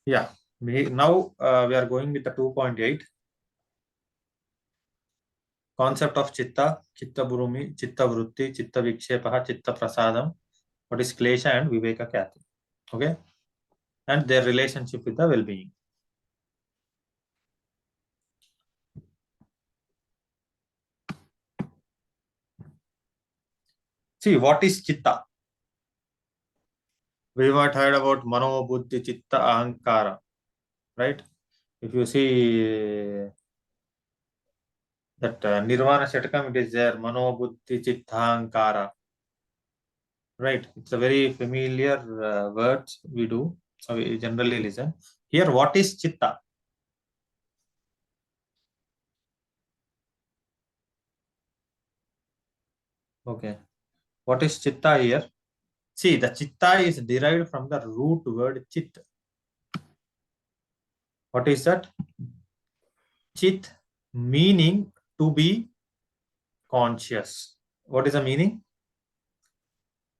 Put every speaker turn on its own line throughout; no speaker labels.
Yeah. Now we are going with the 2.8 concept of Chitta, Chitta Burumi, Chitta Vritti, Chitta Vikshepaha, Chitta Prasadam, what is Klesha and Viveka Kyati. Okay. And their relationship with the well-being. See, what is Chitta? We might heard about Mano, Buddhi, Chitta, Ahankara, right? If you see that Nirvana Shatakam, it is there, Mano, Buddhi, Chitta, Ahankara, right? It's a very familiar words we do, so we generally listen. Here, what is Chitta? Okay. What is Chitta here? See, the Chitta is derived from the root word Chit. What is that? Chit, meaning to be conscious. What is the meaning?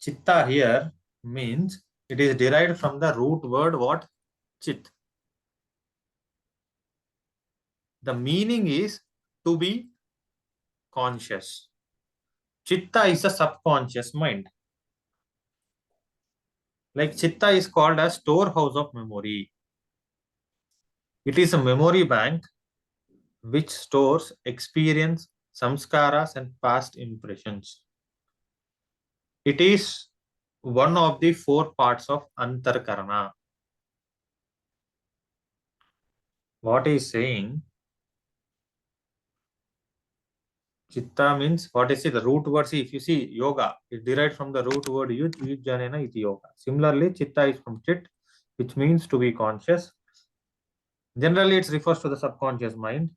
Chitta here means it is derived from the root word what? Chit. The meaning is to be conscious. Chitta is a subconscious mind. Like Chitta is called as storehouse of memory. It is a memory bank which stores experience, samskaras, and past impressions. It is one of the four parts of Antarkarana. What is saying? Chitta means what is it? The root word. See, if you see yoga, it derived from the root word yujjanena iti yoga. Similarly, Chitta is from Chit, which means to be conscious. Generally, it refers to the subconscious mind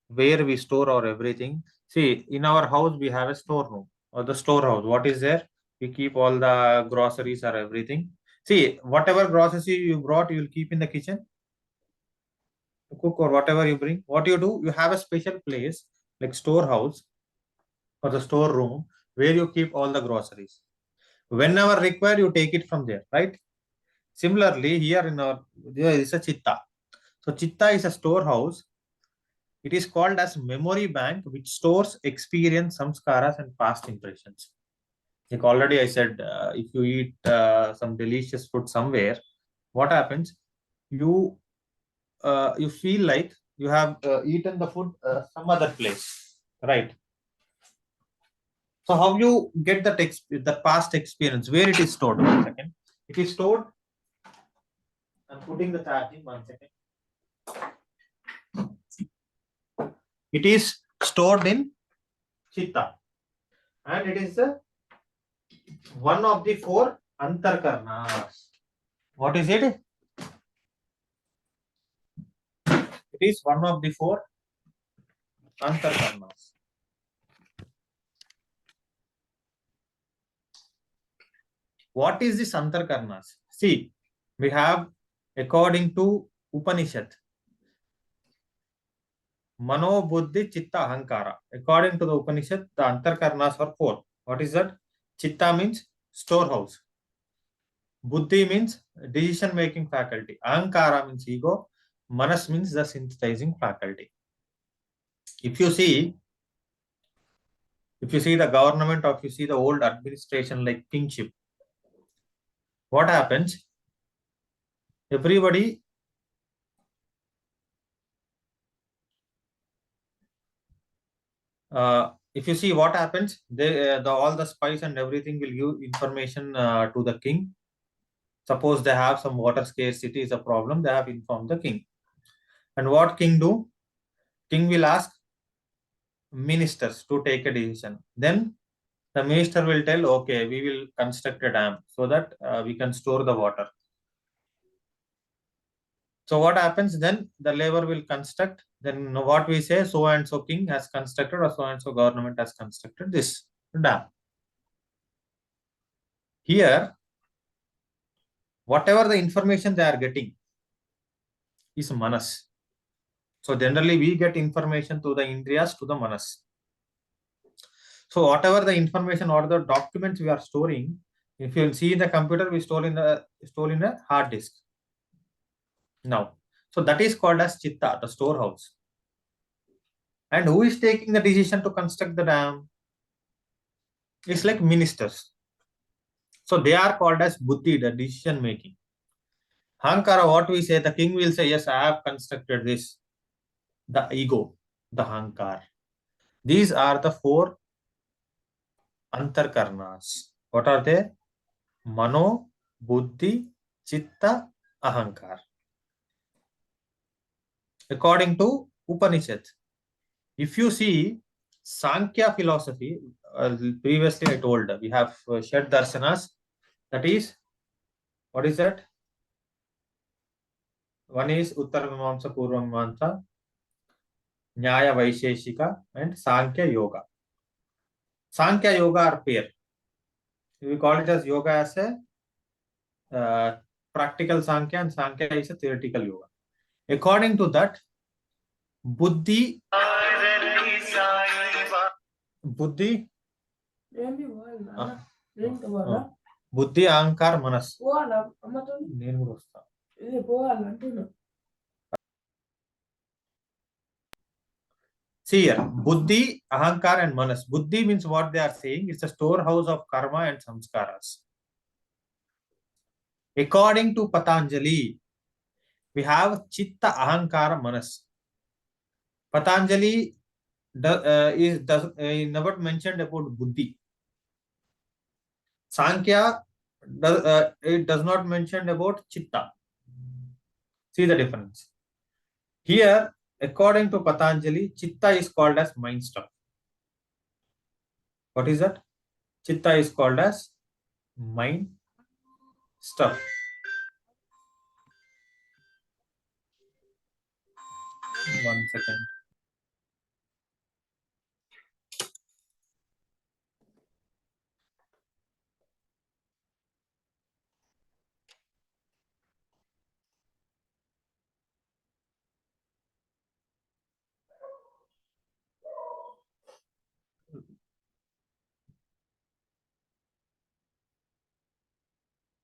where we store our everything. See, in our house, we have a storeroom or the storehouse. What is there? We keep all the groceries or everything. See, whatever groceries you brought, you will keep in the kitchen to cook or whatever you bring. What you do, you have a special place like storehouse or the storeroom where you keep all the groceries. Whenever required, you take it from there, right? Similarly, here in our there is a Chitta. So Chitta is a storehouse. It is called as memory bank, which stores experience, samskaras, and past impressions. Like already I said, if you eat some delicious food somewhere, what happens? You you feel like you have eaten the food some other place, right? So how you get that the past experience? Where it is stored? 1 second. It is stored. I'm putting the charging. 1 second. It is stored in Chitta, and it is one of the four Antarkarnas. What is it? It is one of the four Antarkarnas. What is this Antarkarnas? See, we have, according to Upanishad, Mano, Buddhi, Chitta, Ahankara. According to the Upanishad, the Antarkarnas are four. What is that? Chitta means storehouse. Buddhi means decision-making faculty. Ahankara means ego. Manas means the synthesizing faculty. If you see the government, or if you see the old administration like kingship, what happens? Everybody if you see what happens, they all the spies and everything will give information to the king. Suppose they have some water scarcity is a problem, they have informed the king. And what king do? King will ask ministers to take a decision. Then the minister will tell, okay, we will construct a dam so that we can store the water. So what happens then? The labor will construct. Then what we say, so and so king has constructed or so and so government has constructed this dam. Here, whatever the information they are getting is manas. So generally we get information to the Indriyas to the manas. So whatever the information or the documents we are storing, if you see in the computer, we store in a hard disk. Now, so that is called as Chitta, the storehouse. And who is taking the decision to construct the dam? It's like ministers. So they are called as Buddhi, the decision making. Hankara, what we say, the king will say, yes, I have constructed this. The ego, the Hankar. These are the four antarkarnas. What are they? Mano, Buddhi, Chitta, Ahankar. According to Upanishad, if you see Sankhya philosophy, previously I told we have Shed Darshanas. That is, what is that? One is Uttara Mimamsa, Purva Mimamsa, Nyaya Vaisheshika, and Sankhya Yoga. Sankhya Yoga are pair. We call it as yoga as a practical Sankhya, and Sankhya is a theoretical yoga. According to that, Buddhi, Buddhi, Buddhi, Ahankar, Manas. నేను కూడా వస్తా. See here, Buddhi, Ahankar, and Manas. Buddhi means what they are saying. It's a storehouse of karma and samskaras. According to Patanjali, we have Chitta, Ahankara, Manas. Patanjali is never mentioned about Buddhi. Sankhya, it does not mention about Chitta. See the difference. Here, according to Patanjali, Chitta is called as mind stuff. What is that? Chitta is called as mind stuff. One second.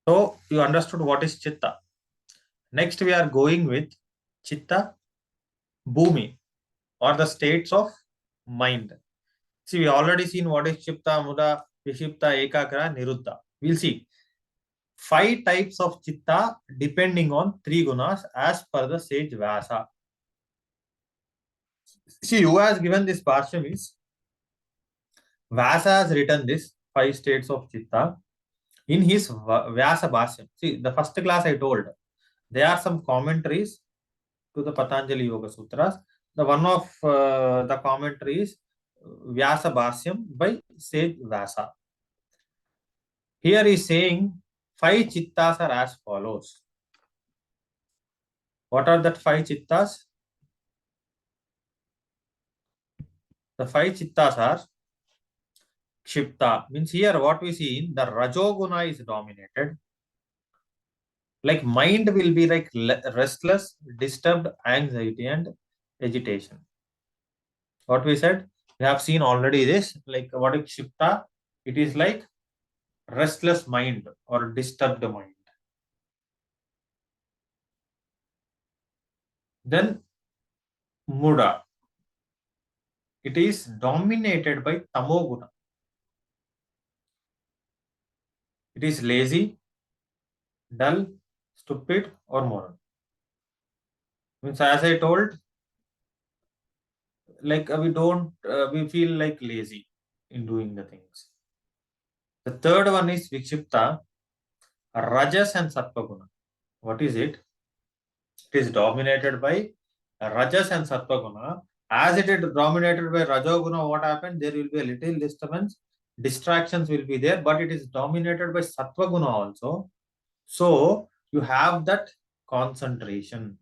So you understood what is Chitta. Next, we are going with Chitta Bhumi, or the states of mind. See, we already seen what is Chitta, Muda, Vishipta, Ekakra, Niruddha. We'll see 5 types of Chitta depending on 3 gunas as per the sage Vyasa. See, who has given this Bhashyam is Vyasa has written this 5 states of Chitta in his Vyasa Bhashyam. See, the first class I told, there are some commentaries to the Patanjali Yoga Sutras. The one of the commentaries Vyasa Bhashyam by sage Vyasa. Here he is saying 5 Chittas are as follows. What are that 5 Chittas? The 5 Chittas are Kshipta. Means here what we see in the Rajoguna is dominated. Like mind will be like restless, disturbed, anxiety, and agitation. What we said, we have seen already this. Like what is Kshipta? It is like restless mind or disturbed mind. Then Muda. It is dominated by Tamoguna. It is lazy, dull, stupid, or moral. Means as I told, like we feel like lazy in doing the things. The third one is Vikshipta, Rajas and Sattva Guna. What is it? It is dominated by Rajas and Sattva Guna. As it is dominated by Rajoguna, what happened? There will be a little disturbance, distractions will be there, but it is dominated by Sattva Guna also. So you have that concentration.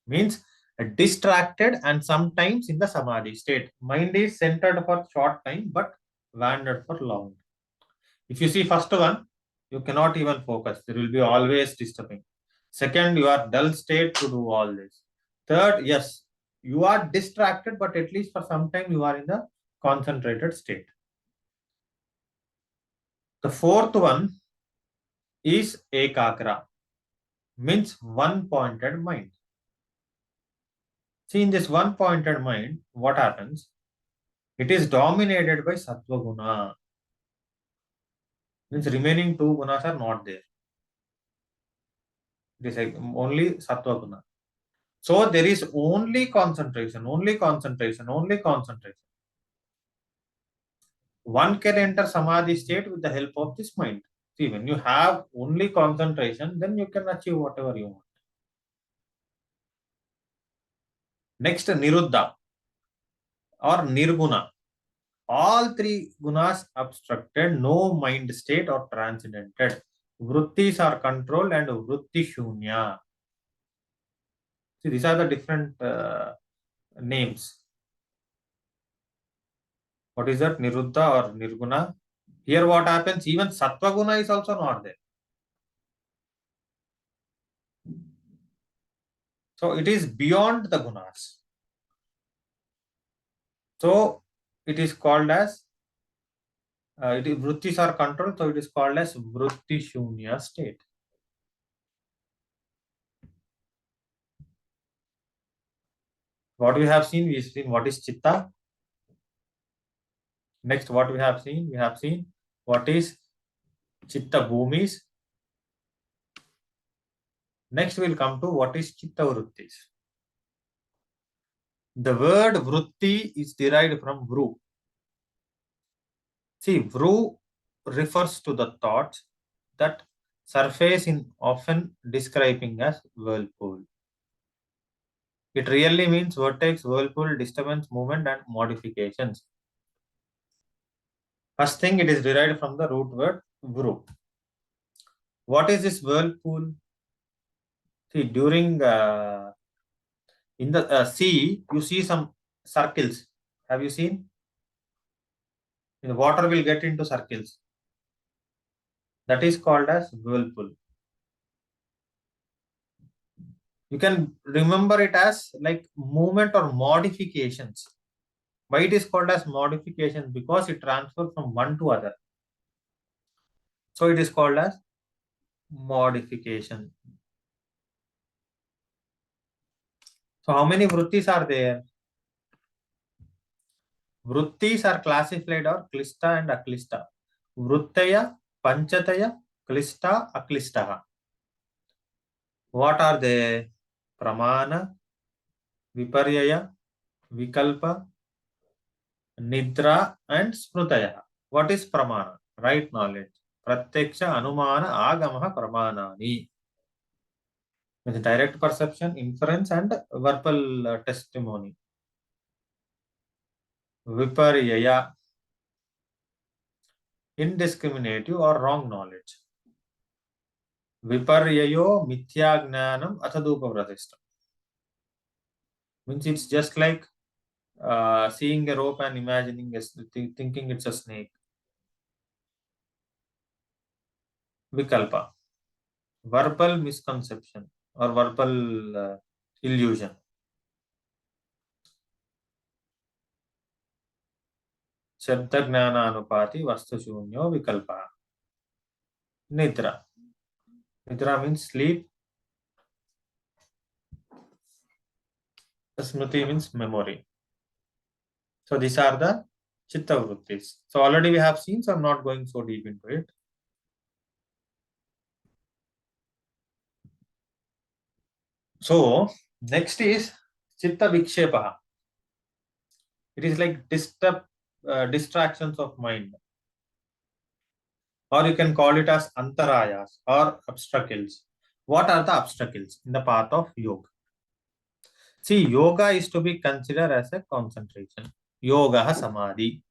Means distracted and sometimes in the samadhi state. Mind is centered for short time but wandered for long. If you see first one, you cannot even focus. There will be always disturbing. Second, you are dull state to do all this. Third, yes, you are distracted, but at least for some time you are in the concentrated state. The fourth one is ekakra. means one-pointed mind. See, in this one-pointed mind, what happens? It is dominated by sattva guna. Means remaining two gunas are not there. It is like only sattva guna. So there is only concentration, only concentration, only concentration. One can enter samadhi state with the help of this mind. See, when you have only concentration, then you can achieve whatever you want. Next, niruddha or nirguna. All three gunas obstructed, no mind state or transcendented. Vrittis are controlled and vritti shunya. See, these are the different names. What is that? Niruddha or nirguna. Here what happens? Even sattva guna is also not there. So it is beyond the gunas. So it is called as vrittis are controlled, so it is called as vritti shunya state. What we have seen, we seen what is chitta. Next, what we have seen what is chitta bhumis. Next, we'll come to what is chitta vrittis. The word vritti is derived from vru. See, vru refers to the thoughts that surface in often describing as whirlpool. It really means vortex, whirlpool, disturbance, movement, and modifications. First thing, it is derived from the root word vru. What is this whirlpool? See, during in the sea, you see some circles. Have you seen? The water will get into circles. That is called as whirlpool. You can remember it as like movement or modifications. Why it is called as modifications? Because it transfers from one to other. So it is called as modification. So how many vrittis are there? Vrittis are classified or klista and aklista. Vrittaya, panchataya, klista, aklistaha. What are they? Pramana, viparyaya, vikalpa, nidra, and smrutaya. What is pramana? Right knowledge. Pratyaksha, anumana, agamaha, pramanani. With direct perception, inference, and verbal testimony. Viparyaya, indiscriminative or wrong knowledge. Viparyayo mityagnanam athadupa pratishtam. Means it's just like seeing a rope and imagining thinking it's a snake. Vikalpa, verbal misconception or verbal illusion. Shabda gnana anupati vastu shunyo vikalpa. Nidra. Nidra means sleep. Smriti means memory. So these are the chitta vrittis. So already we have seen, so I'm not going so deep into it. So next is chitta vikshepaha. It is like distractions of mind. Or you can call it as antarayas or obstacles. What are the obstacles in the path of yoga? See, yoga is to be considered as a concentration. Yoga samadhi.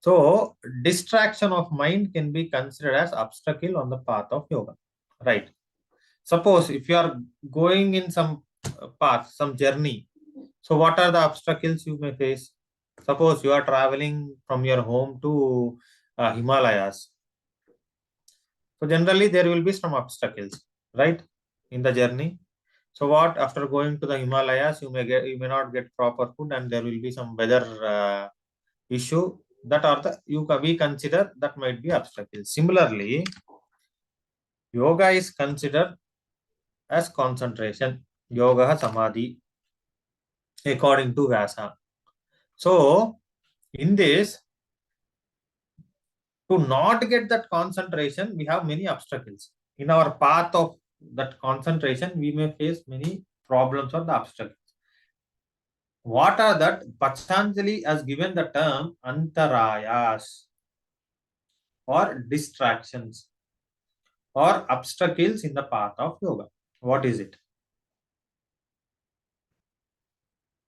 So, distraction of mind can be considered as obstacle on the path of yoga. Right. Suppose if you are going in some path, some journey. So, what are the obstacles you may face? Suppose you are traveling from your home to Himalayas. So generally there will be some obstacles, right, in the journey. So what after going to the Himalayas, you may not get proper food, and there will be some weather issue. That are the we consider that might be obstacles. Similarly, Yoga is considered as concentration. Yoga samadhi, according to Vyasa. So, in this, to not get that concentration, we have many obstacles. In our path of that concentration, we may face many problems or the obstacles. What are that? Patanjali has given the term antarayas or distractions or obstacles in the path of yoga. What is it?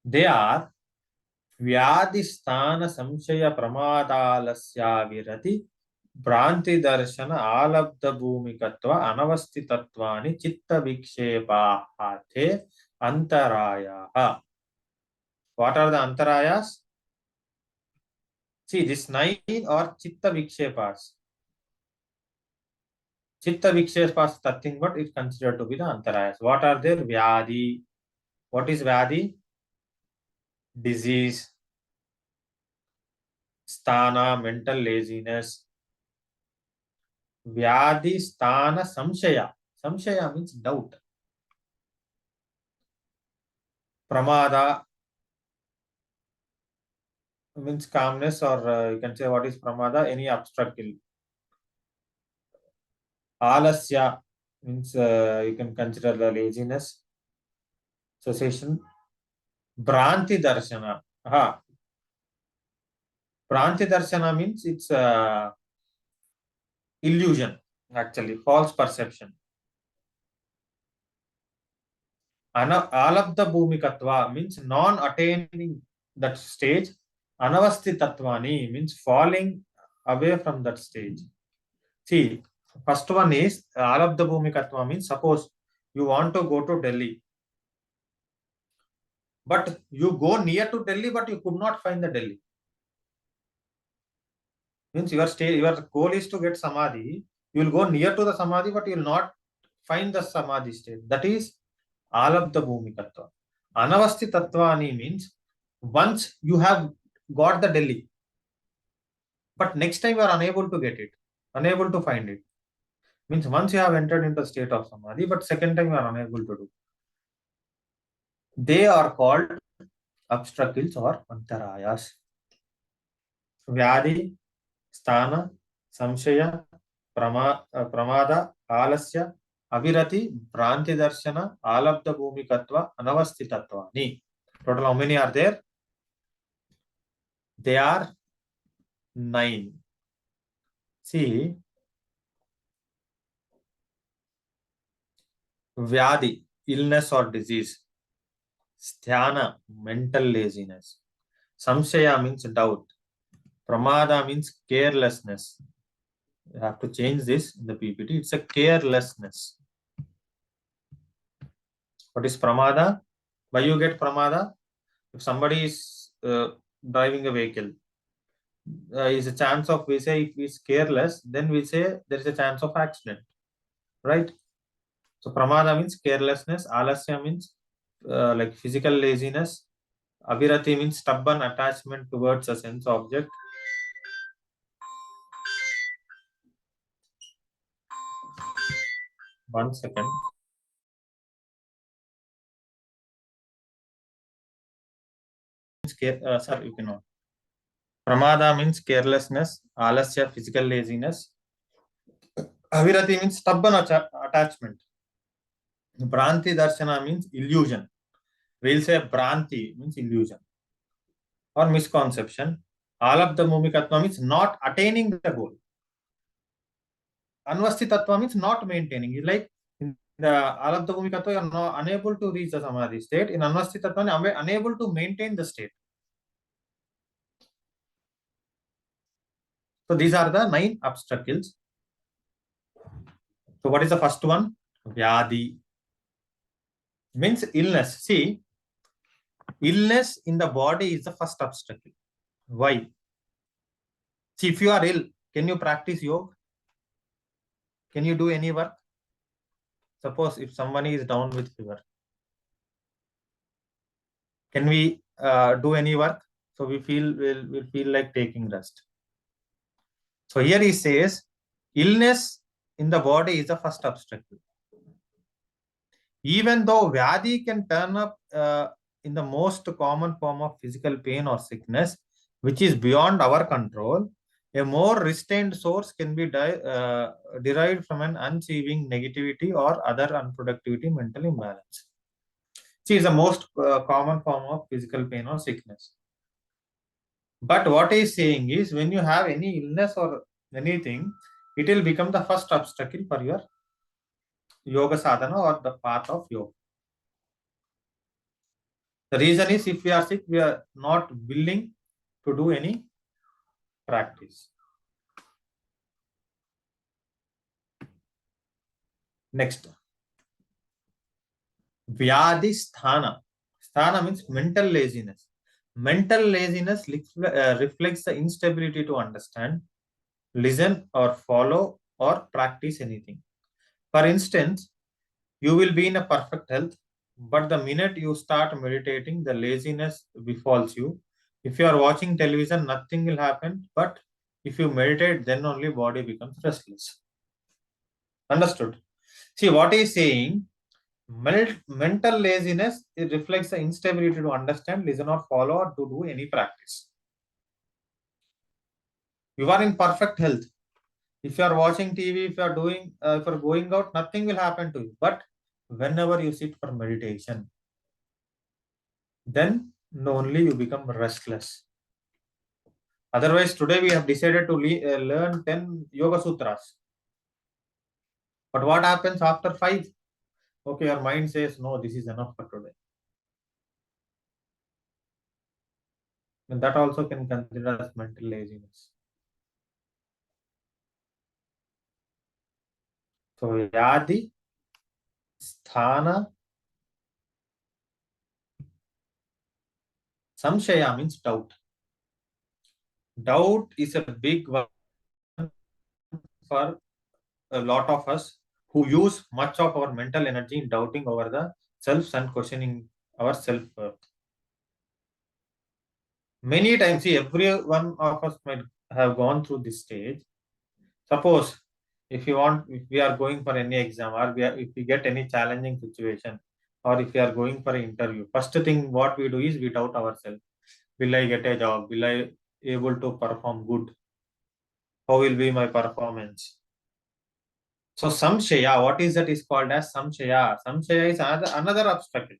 They are व्याधिस्थान संशय प्रमादालस्या विरति भ्रांति दर्शन आलब्ध भूमिकत्व अनवस्थितत्वानि चित्त विक्षेपाः थे अंतरायाः. What are the antarayas? See, this 9 or chitta vikshepas. Chitta vikshepas nothing but it's considered to be the antarayas. What are their? Vyadi. What is vyadi? Disease. Sthana, mental laziness. Vyadi, sthana, samshaya. Samshaya means doubt. Pramada means calmness, or you can say what is pramada, any obstacle. Alasya means you can consider the laziness, cessation. Bhranti darshana. Aha. Bhranti darshana means it's illusion, actually, false perception. Alabdha bhumikatva means non-attaining that stage. Anavastitatvani means falling away from that stage. See, first one is Alabdha bhumikatva means suppose you want to go to Delhi, but you go near to Delhi, but you could not find the Delhi. Means your goal is to get samadhi. You will go near to the samadhi, but you will not find the samadhi state. That is Alabdha bhumikatva. Anavastitatvani means once you have got the Delhi, but next time you are unable to get it, unable to find it. Means once you have entered into a state of samadhi, but second time you are unable to do. They are called obstacles or antarayas. Vyadi, sthana, samshaya, pramada, alasya, avirati, bhranti darshana, alabdha bhumikatva, anavastitatvani. Total how many are there? They are 9. See, Vyadi, illness or disease. Sthana, mental laziness. Samshaya means doubt. Pramada means carelessness. You have to change this in the PPT. It's a carelessness. What is pramada? Why you get pramada? If somebody is driving a vehicle, is a chance of, we say, if he is careless, then we say there is a chance of accident, right? So pramada means carelessness. Alasya means like physical laziness. Avirati means stubborn attachment towards a sense object. One second. Sir, you cannot. Pramada means carelessness. Alasya, physical laziness. Avirati means stubborn attachment. Bhranti darshana means illusion. We'll say Bhranti means illusion or misconception. Alabdha bhumikatva means not attaining the goal. Anvastitattva means not maintaining. It's like in the Alabdha bhumikatva, you are not unable to reach the samadhi state. In Anvastitattva, you are unable to maintain the state. So these are the 9 obstacles. So what is the first one? Vyadi means illness. See, illness in the body is the first obstacle. Why? See, if you are ill, can you practice yoga? Can you do any work? Suppose if somebody is down with fever, can we do any work? So we'll feel like taking rest. So here he says, illness in the body is the first obstacle. Even though Vyadi can turn up in the most common form of physical pain or sickness, which is beyond our control, a more restrained source can be derived from an unseen negativity or other unproductivity mental imbalance. See, is the most common form of physical pain or sickness. But what he's saying is when you have any illness or anything, it will become the first obstacle for your yoga sadhana or the path of yoga. The reason is if we are sick, we are not willing to do any practice. Next, Vyadi Sthana. Sthana means mental laziness. Mental laziness reflects the instability to understand, listen, or follow or practice anything. For instance, you will be in a perfect health, but the minute you start meditating, the laziness befalls you. If you are watching television, nothing will happen, but if you meditate, then only body becomes restless. Understood? See what he is saying. Mental laziness, it reflects the instability to understand, listen, or follow, or to do any practice. You are in perfect health. If you are watching TV, if you are doing, if you are going out, nothing will happen to you. But whenever you sit for meditation, then only you become restless. Otherwise, today we have decided to learn 10 Yoga Sutras. But what happens after 5? Okay, your mind says, no, this is enough for today. And that also can consider as mental laziness. So, Yadi, Sthana, Samshaya means doubt. Doubt is a big one for a lot of us who use much of our mental energy in doubting over the selves and questioning our self-worth. Many times, see, every one of us might have gone through this stage. Suppose if we are going for any exam or if we get any challenging situation or if we are going for an interview, first thing what we do is we doubt ourselves. Will I get a job? Will I able to perform good? How will be my performance? So samshaya, what is that is called as samshaya? Samshaya is another obstacle.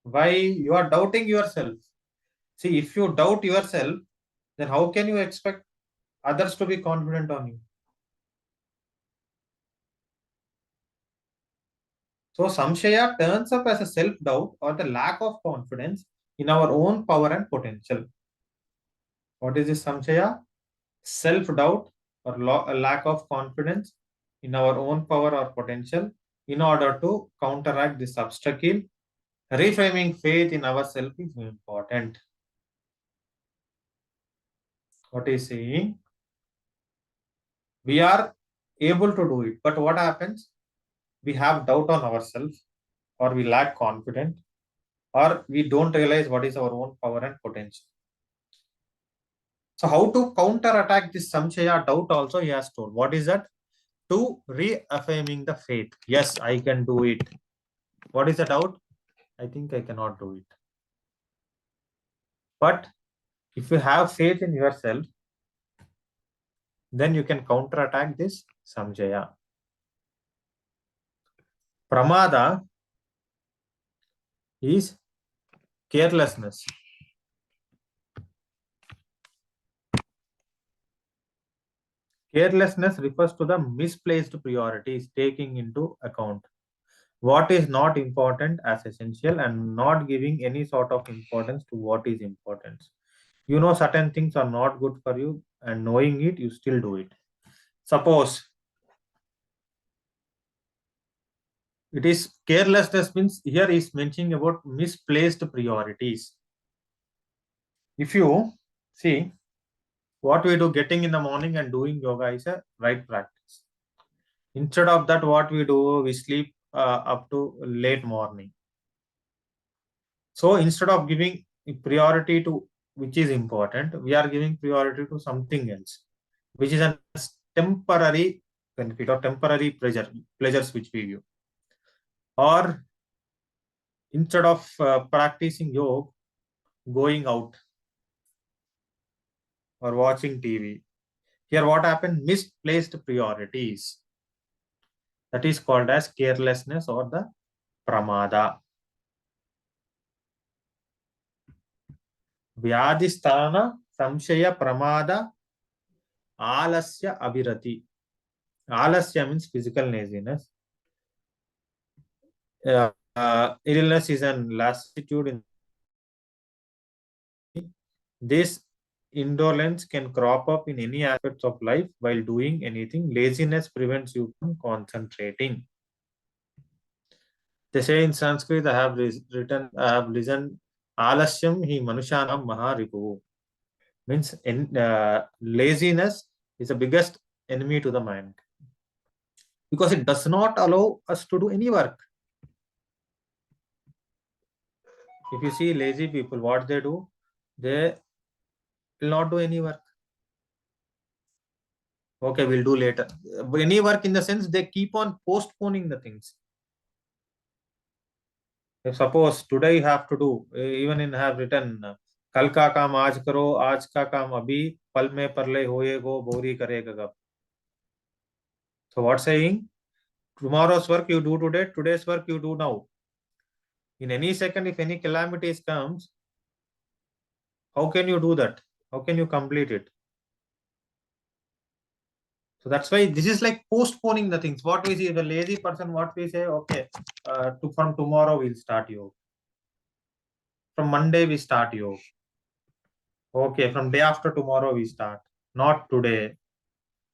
Why you are doubting yourself? See, if you doubt yourself, then how can you expect others to be confident on you? So samshaya turns up as a self-doubt or the lack of confidence in our own power and potential. What is this samshaya? Self-doubt or a lack of confidence in our own power or potential. In order to counteract this obstacle, reframing faith in ourselves is important. What is saying? We are able to do it, but what happens? We have doubt on ourselves, or we lack confidence, or we don't realize what is our own power and potential. So how to counter-attack this samshaya doubt also he has told. What is that? To reaffirming the faith. Yes, I can do it. What is the doubt? I think I cannot do it. But if you have faith in yourself, then you can counter-attack this samshaya. Pramada is carelessness. Carelessness refers to the misplaced priorities, taking into account what is not important as essential and not giving any sort of importance to what is important. You know certain things are not good for you, and knowing it, you still do it. Suppose it is carelessness means here is mentioning about misplaced priorities. If you see what we do, getting in the morning and doing yoga is a right practice. Instead of that, what we do, we sleep up to late morning. So instead of giving priority to which is important, we are giving priority to something else, which is a temporary benefit or temporary pleasures which we view. Or instead of practicing yoga, going out or watching TV. Here what happened? Misplaced priorities. That is called as carelessness or the pramada. Vyadhisthana samshaya pramada alasya abhirati. Alasya means physical laziness. Illness is an lassitude in this. Indolence can crop up in any aspects of life while doing anything. Laziness prevents you from concentrating. They say in Sanskrit, I have listened, Alasyam hi manushanam maharipu. Means laziness is the biggest enemy to the mind because it does not allow us to do any work. If you see lazy people, what they do, they will not do any work. Okay, we'll do later. Any work in the sense they keep on postponing the things. If suppose today you have to do, even in have written, कल का काम आज करो, आज का काम अभी, पल में परले होएगो, बोरी करेगा गप. So what saying? Tomorrow's work you do today, today's work you do now. In any second, if any calamities comes, how can you do that? How can you complete it? So that's why this is like postponing the things. What we see, the lazy person, what we say, okay, from tomorrow we'll start yoga. From Monday we start yoga. Okay, from day after tomorrow we start. Not today.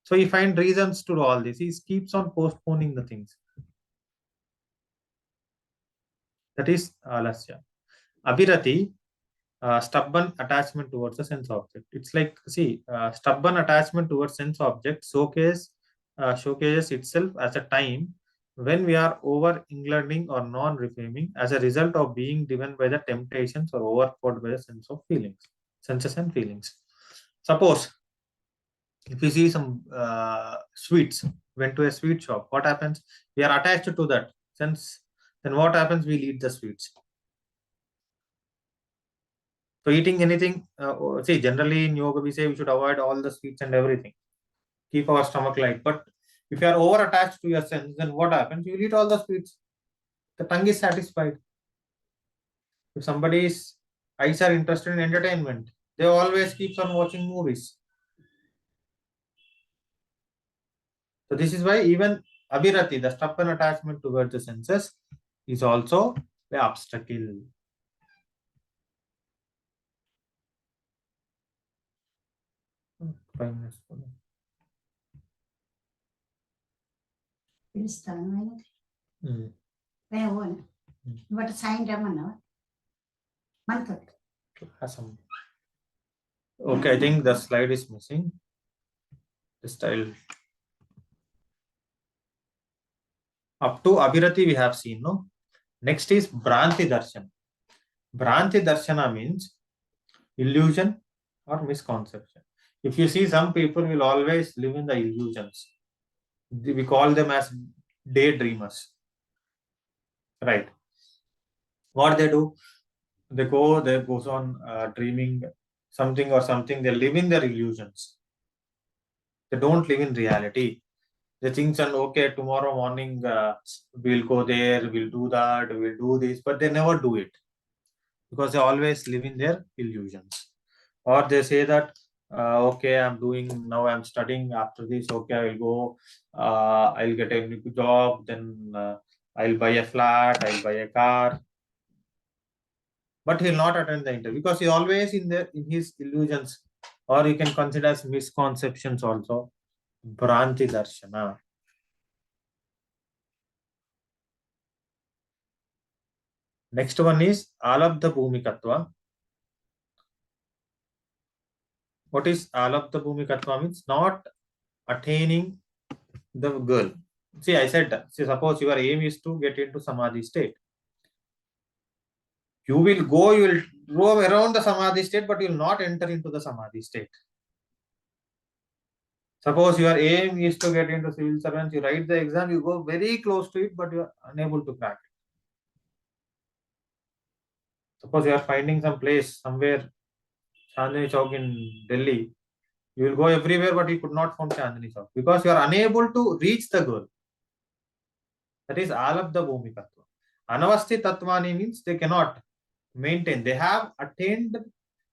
So he find reasons to do all this. He keeps on postponing the things. That is alasya. Abhirati, stubborn attachment towards a sense object. It's like, see, stubborn attachment towards sense object showcases itself as a time when we are over inclining or non-reframing as a result of being driven by the temptations or overpowered by the senses and feelings. Suppose if we see some sweets, went to a sweet shop, what happens? We are attached to that sense. Then what happens? We'll eat the sweets. So eating anything, see, generally in yoga we say we should avoid all the sweets and everything. Keep our stomach light. But if you are over attached to your sense, then what happens? You will eat all the sweets. The tongue is satisfied. If somebody's eyes are interested in entertainment, they always keeps on watching movies. So this is why even abhirati, the stubborn attachment towards the senses, is also the obstacle.
పిలుస్తాను but సాయంత్రం అన్నావా మనతో
Okay, I think the slide is missing. The style. Up to abhirati we have seen, no? Next is Bhranti Darshan. Bhranti Darshana means illusion or misconception. If you see, some people will always live in the illusions. We call them as daydreamers. Right. What they do? They goes on dreaming something or something. They live in their illusions. They don't live in reality. They think, and okay, tomorrow morning we'll go there, we'll do that, we'll do this, but they never do it because they always live in their illusions. Or they say that, okay, I'm studying, after this, okay, I will go, I'll get a new job, then I'll buy a flat, I'll buy a car. But he'll not attend the interview because he's always in his illusions, or you can consider as misconceptions also. Bhranti Darshana. Next one is Alabdha Bhumikatva. What is Alabdha Bhumikatva means? Not attaining the goal. See, I said, suppose your aim is to get into Samadhi state. You will roam around the Samadhi state, but you will not enter into the Samadhi state. Suppose your aim is to get into civil servants, you write the exam, you go very close to it, but you are unable to crack it. Suppose you are finding some place somewhere, Chandni Chowk in Delhi, you will go everywhere, but you could not find Chandni Chowk because you are unable to reach the goal. That is Alabdha Bhumikatva. Anavasti Tatvani means they cannot maintain. They have attained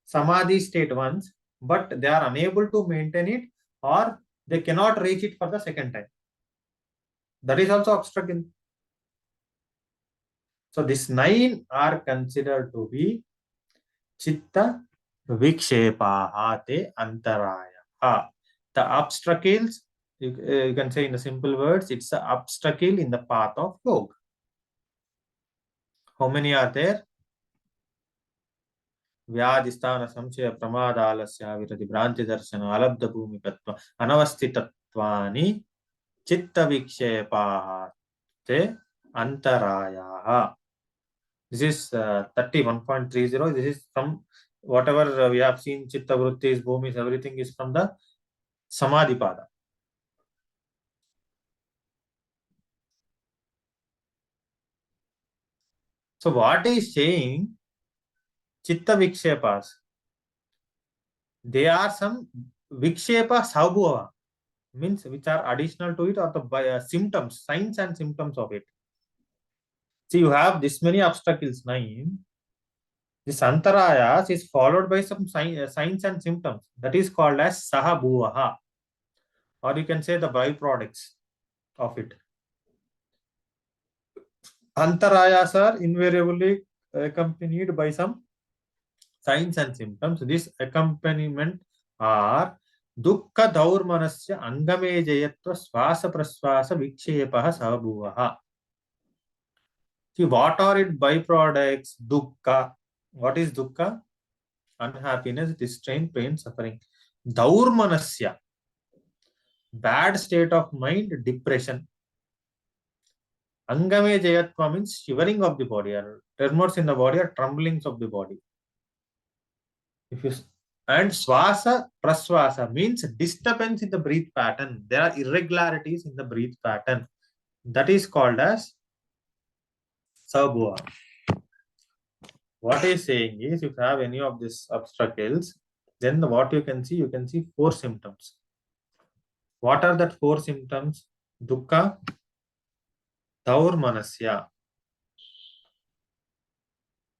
Samadhi state once, but they are unable to maintain it or they cannot reach it for the second time. That is also obstacle. So these 9 are considered to be Chitta Vikshepaha te Antaraya. The obstacles, you can say in the simple words, it's the obstacle in the path of yoga. How many are there? व्याधिस्थान संशय प्रमादालस्य विरति भ्रांति दर्शन अलब्ध भूमिकत्व अनवस्थितत्वानि चित्त विक्षेपाः ते अंतरायाः. This is 31.30. This is from whatever we have seen, chitta vrittis, bhumis, everything is from the samadhi pada. So what is saying chitta vikshepas? They are some vikshepa sabhuva, means which are additional to it or the symptoms, signs and symptoms of it. See, you have this many obstacles, 9. This antarayas is followed by some signs and symptoms. That is called as saha bhuvaha, or you can say the byproducts of it. Antarayas are invariably accompanied by some signs and symptoms. This accompaniment are dukkha daurmanasya angame jayatva swasa praswasa vikshepah sabhuvaha. See, what are its byproducts? Dukkha. What is dukkha? Unhappiness, distress, pain, suffering. Daurmanasya, bad state of mind, depression. Angame jayatva means shivering of the body, or tremors in the body, or tremblings of the body. If you and swasa praswasa means disturbance in the breath pattern. There are irregularities in the breath pattern. That is called as sabhuva. What is saying is, if you have any of these obstacles, then what you can see 4 symptoms. What are that 4 symptoms? Dukkha, daurmanasya,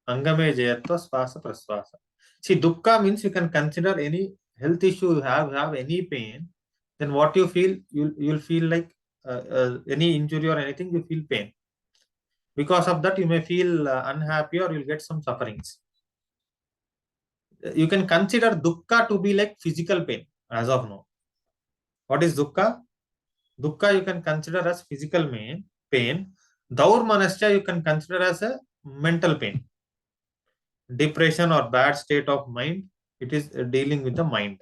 angame jayatva, swasa praswasa. See, dukkha means you can consider any health issue you have any pain, then what you feel, you'll feel like any injury or anything, you feel pain. Because of that, you may feel unhappy or you'll get some sufferings. You can consider dukkha to be like physical pain as of now. What is dukkha? Dukkha you can consider as physical pain. Daurmanasya you can consider as a mental pain. Depression or bad state of mind, it is dealing with the mind.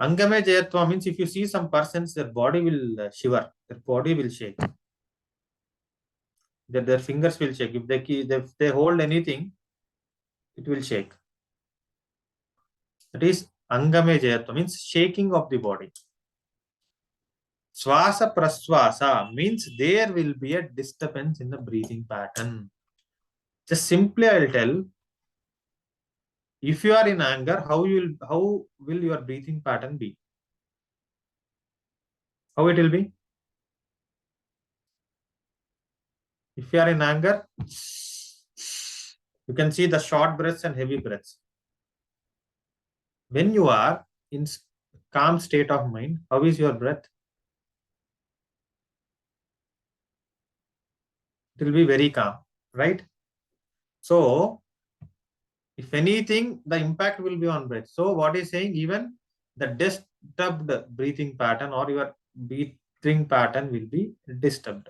Angame jayatva means if you see some persons, their body will shiver, their body will shake. Their fingers will shake. If they hold anything, it will shake. That is angame jayatva, means shaking of the body. Swasa praswasa means there will be a disturbance in the breathing pattern. Just simply I will tell, if you are in anger, how will your breathing pattern be? How it will be? If you are in anger, you can see the short breaths and heavy breaths. When you are in calm state of mind, how is your breath? It will be very calm, right? So, if anything, the impact will be on breath. So, what is saying, even the disturbed breathing pattern or your breathing pattern will be disturbed.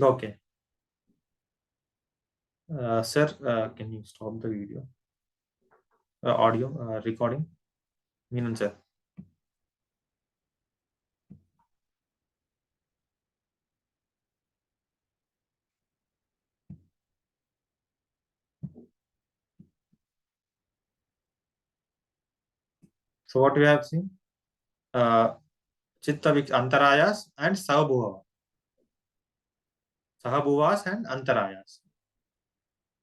Okay. Sir, can you stop the video? Audio recording? Meanan, sir. So what we have seen? Chitta antarayas and sabhuva. Sahabhuvas and antarayas.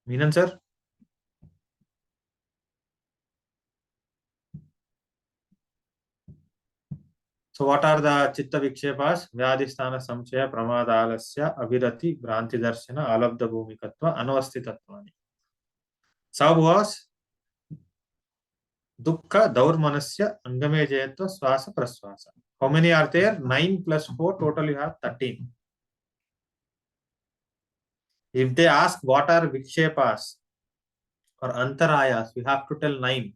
Meenan sir? So what are the chitta vikshepas? Vyadhisthana samchaya pramadalasya avirati bhranti darshana alabdha bhumikatva anavastitatvani. Sabhuvas dukkha daurmanasya angame jayatva swasa praswasa. How many are there? 9 plus 4, total you have 13. If they ask what are vikshepas or antarayas, you have to tell 9.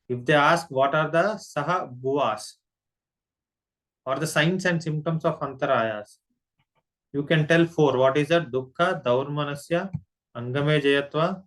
If they ask what are the saha bhuvas or the signs and symptoms of antarayas, you can tell 4. What is that? Dukkha, daurmanasya, angame jayatva,